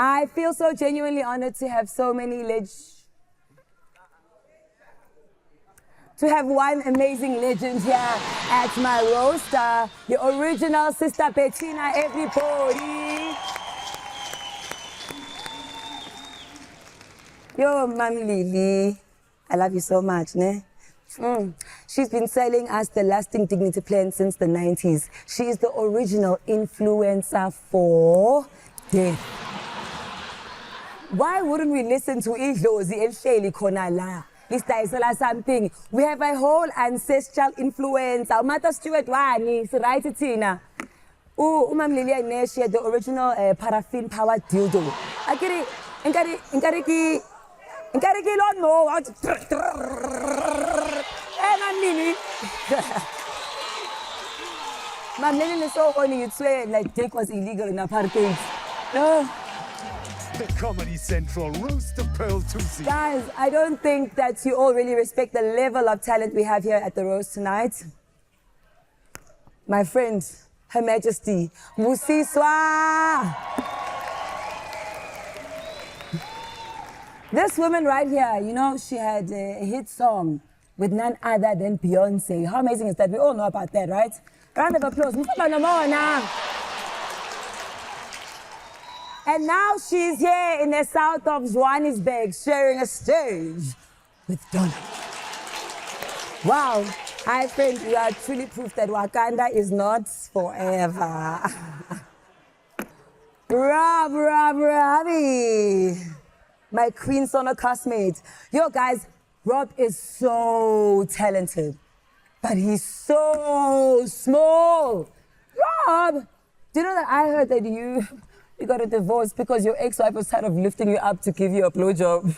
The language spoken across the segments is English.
I feel so genuinely honored to have so many to have one amazing legend here at my roaster, the original Sister Bettina, everybody. Yo, Mam Lily, I love you so much, ne? She's been selling us the lasting dignity plan since the 90s. She is the original influencer for death. Why wouldn't we listen to Idlozi and Shelly Konala? This is something. We have a whole ancestral influencer. Mata Stewart Wani, right, Tina? Mam Lilian Has, the original paraffin powered dildo. I get it. No. Mam Lily. Mam Lilian is so funny. You'd swear like dick was illegal in apartheid. No. The Comedy Central Roast of Pearl Tusi. Guys, I don't think that you all really respect the level of talent we have here at the roast tonight. My friend, Her Majesty, Musiswa. This woman right here, you know, she had a hit song with none other than Beyonce. How amazing is that? We all know about that, right? Round of applause. And now she's here in the south of Johannesburg, sharing a stage with Donna. Wow, I think you are truly proof that Wakanda is not forever. Robbie, my Queen Sono castmate. Yo, guys, Rob is so talented, but he's so small. Rob, do you know that I heard that you got a divorce because your ex-wife was tired of lifting you up to give you a blowjob?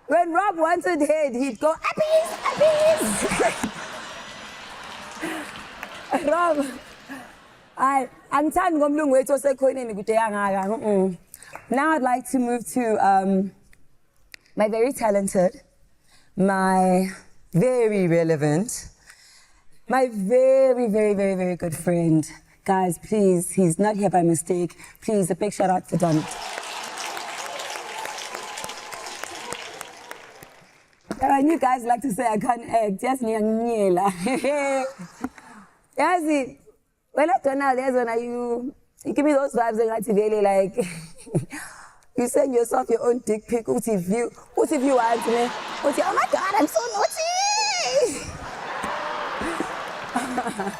When Rob wanted head, he'd go, Abby's! Rob, now I'd like to move to my very talented, my very relevant, my very, very, very, very good friend. Guys, please, he's not here by mistake. Please, a big shout out for Donald. You guys like to say I can't act. Yes, yes. When I Donald, there's when you give me those vibes and really like you send yourself your own dick pic. What if you want me? Oh my God, I'm so naughty.